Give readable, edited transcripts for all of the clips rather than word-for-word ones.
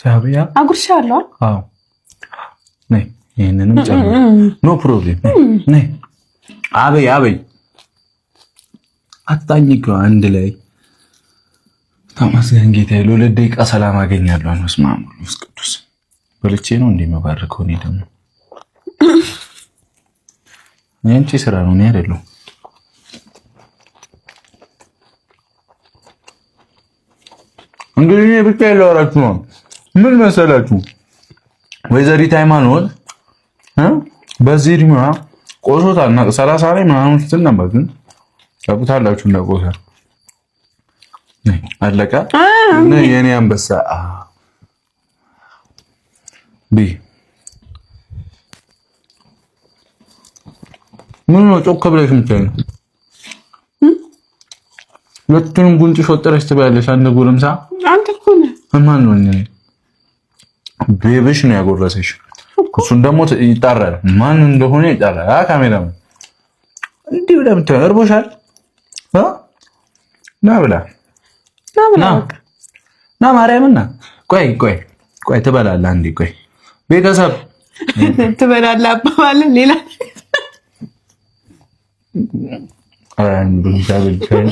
ሻቢያ አጉርሻለሁ። አዎ ነይ ይሄንንም ጨምር። ኖ ፕሮብሌም ነይ። አበይ አጣኝኩ አንድ ላይ ተመስገን ጌታዬ። ለሁለት ደቂቃ ሰላም አገኛለሁ። አንስማሙ ቅዱስ በልቼ ነው እንደሚባርከው እኔ ደግሞ አንቺ ስራ ነው እኔ አይደለሁ። እንግዲህ እኔ ብቻ ያለዋራችሁ ነው። ምን መሰላችሁ ወይዘሪት ሃይማኖት በዚህ እድሜዋ ቆሶታና 30 ላይ ምናምን ስትል ነበር። ግን ታውቁታላችሁ እንደቆሰ አለቃ ነይ የኔ አንበሳ ቢ ምን ነው ጮክ ብለሽ የምትይኝ? ሁለቱንም ጉንጭሽ ወጥረሽ ትበያለሽ። አንድ ጎረምሳ አንተ እኮ ነህ። ማን ነው እኔ? ቤብሽ ነው ያጎረሰሽ። እሱን ደግሞ ይጣራል። ማን እንደሆነ ይጣራል። ካሜራማን እንዲሁ ለምትሆን እርቦሻል? ና ብላ ና ማርያምና ቆይ ትበላለህ። አንዴ ቆይ ቤተሰብ ትበላለህ አባባል ሌላ አንዱ ታብልከኝ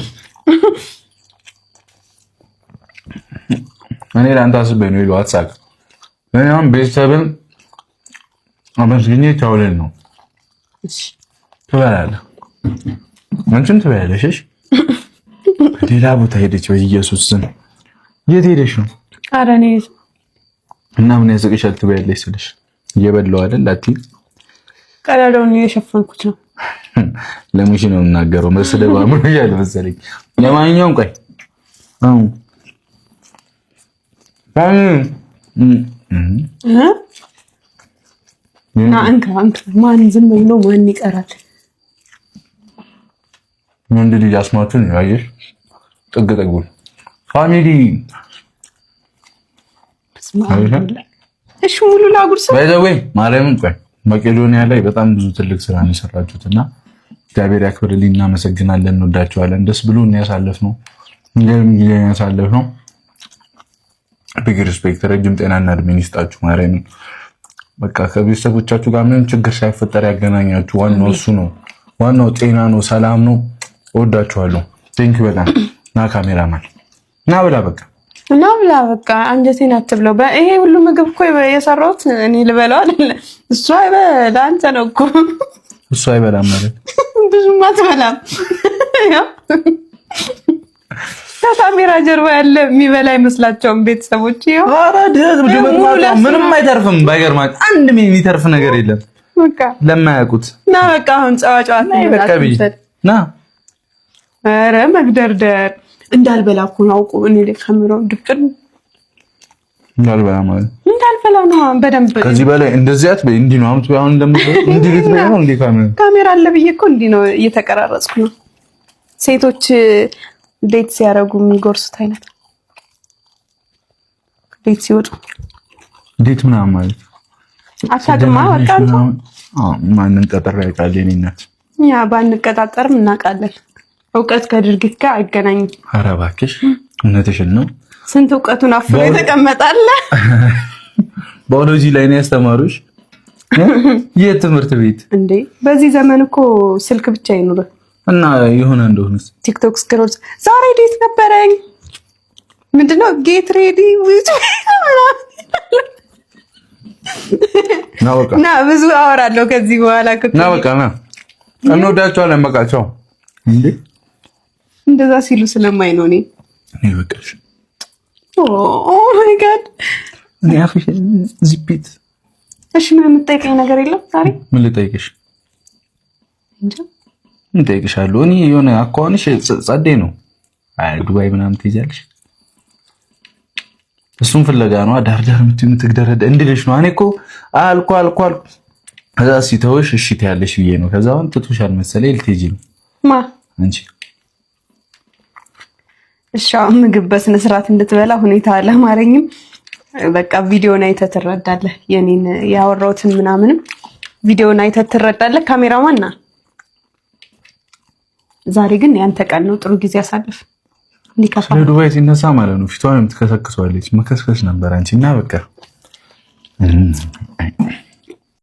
እኔ ላንተ አስቤ ነው ይሏት ሳቅ እኔም ቤተሰብን አመስግኜ ታውለን ነው። እሺ ትበላለህ፣ አንቺም ትበላለሽ። እሺ ሌላ ቦታ ሄደች ወይ ኢየሱስ ስም የት ሄደሽ ነው? ኧረ እኔ እና ምን ያስቅሻል? ትበላለሽ ስልሽ እየበላሁ አይደል አትይ? ቀዳዳውን እየሸፈንኩት ነው። ለሙሽ ነው የምናገረው መስለባ ምን ያለ መሰለኝ። ለማንኛውም ቆይ አንተ ማን ዝም ብሎ ማን ይቀራል? ወንድ ልጅ አስማቱን ያየሽ ጥግ ጥጉን ፋሚሊ እሺ ሙሉ ላጉርስ ባይዘዌይ ማርያምን ቆይ መቄዶንያ ላይ በጣም ብዙ ትልቅ ስራ ነው የሰራችሁትና እግዚአብሔር ያክብርልኝ። እናመሰግናለን፣ እንወዳችኋለን። ደስ ብሎን ያሳለፍነው ያሳለፍነው ቢግ ሪስፔክት፣ ረጅም ጤናና እድሜ ይስጣችሁ። ማርያምን በቃ ከቤተሰቦቻችሁ ጋር ምንም ችግር ሳይፈጠር ያገናኛችሁ። ዋናው እሱ ነው። ዋናው ጤና ነው፣ ሰላም ነው። እወዳችኋለሁ። ቴንክ ዩ በጣም ና ካሜራማን ና ብላ በቃ አንጀቴን አትብለው። ይሄ ሁሉ ምግብ እኮ የሰራሁት እኔ ልበላው አይደለ? እሱ አይበላ አንተ ነው እኮ። እሱ አይበላም ማለት ብዙም አትበላም። ከካሜራ ጀርባ ያለ የሚበላ አይመስላቸውም ቤተሰቦች። ምንም አይተርፍም። ባይገርማት አንድ ምን የሚተርፍ ነገር የለም። በቃ ለማያውቁት ና በቃ አሁን ጨዋታ ና። ኧረ መግደርደር እንዳልበላ እኮ ነው አውቆ እኔ ካሜራው ድቅን እንዳልበላ ማለት እንዳልበላ ነው። በደንብ ከዚህ በላይ እንደዚህ አትበይ። እንዲህ ነው አምጡ። አሁን እንደምትበይ እንዲህ ልትበይ ነው። እንዲህ ካሜራ አለ ብዬ እኮ እንዲህ ነው እየተቀራረጽኩ ነው። ሴቶች ዴት ሲያረጉ የሚጎርሱት አይነት ዴት ሲወጡ ዴት ምናምን ማለት አታውቅማ። በቃ ማንን ቀጠራ ያውቃል? የኔ እናት ያ ባንቀጣጠርም እናውቃለን። እውቀት ከድርጊት ጋር አይገናኝም። ኧረ እባክሽ እውነትሽን ነው። ስንት እውቀቱን አፍሮ የተቀመጣለ። ባዮሎጂ ላይ ነው ያስተማሩሽ? የትምህርት ቤት እንዴ? በዚህ ዘመን እኮ ስልክ ብቻ ይኑር እና የሆነ እንደሆነ ቲክቶክ ስክሮል። ዛሬ ዴት ነበረኝ። ምንድነው ጌት ሬዲ ዊዝ ና ብዙ አወራለሁ ከዚህ በኋላ ና በቃ ና። እንወዳቸዋለን። በቃ ቻው። እንዴ እንደዛ ሲሉ ስለማይ ነው እኔ በቃሽ። ኦ ማይ ጋድ እኔ አፍሽ ዚፒት። እሺ ምን የምትጠይቀኝ ነገር የለም ዛሬ? ምን ልጠይቅሽ? እንዴ ምን ልጠይቅሻለሁ? እኔ የሆነ አኳንሽ ጸዴ ነው። አይ ዱባይ ምናምን ትይዛለሽ። እሱን ፍለጋ ነው ዳርዳር የምትገደረደ እንድልሽ ነው። እኔ እኮ አልኩ ከዛ ሲተውሽ እሺ ትያለሽ ብዬ ነው። ከዛውን ትቶሻል መሰለኝ ልትሄጂ ነው። አንቺ እሺ ምግብ በስነ ስርዓት እንድትበላ ሁኔታ አላማረኝም። በቃ ቪዲዮን አይተህ ትረዳለህ። የኔን ያወራሁትን ምናምንም ቪዲዮን አይተህ ትረዳለህ። ካሜራማን ና። ዛሬ ግን ያንተ ቀን ነው። ጥሩ ጊዜ አሳልፍ። እንዲከፋ ስለ ዱባይ ሲነሳ ማለት ነው ፊቷን የምትከሰክሰዋለች። መከስከስ ነበር አንቺ እና በቃ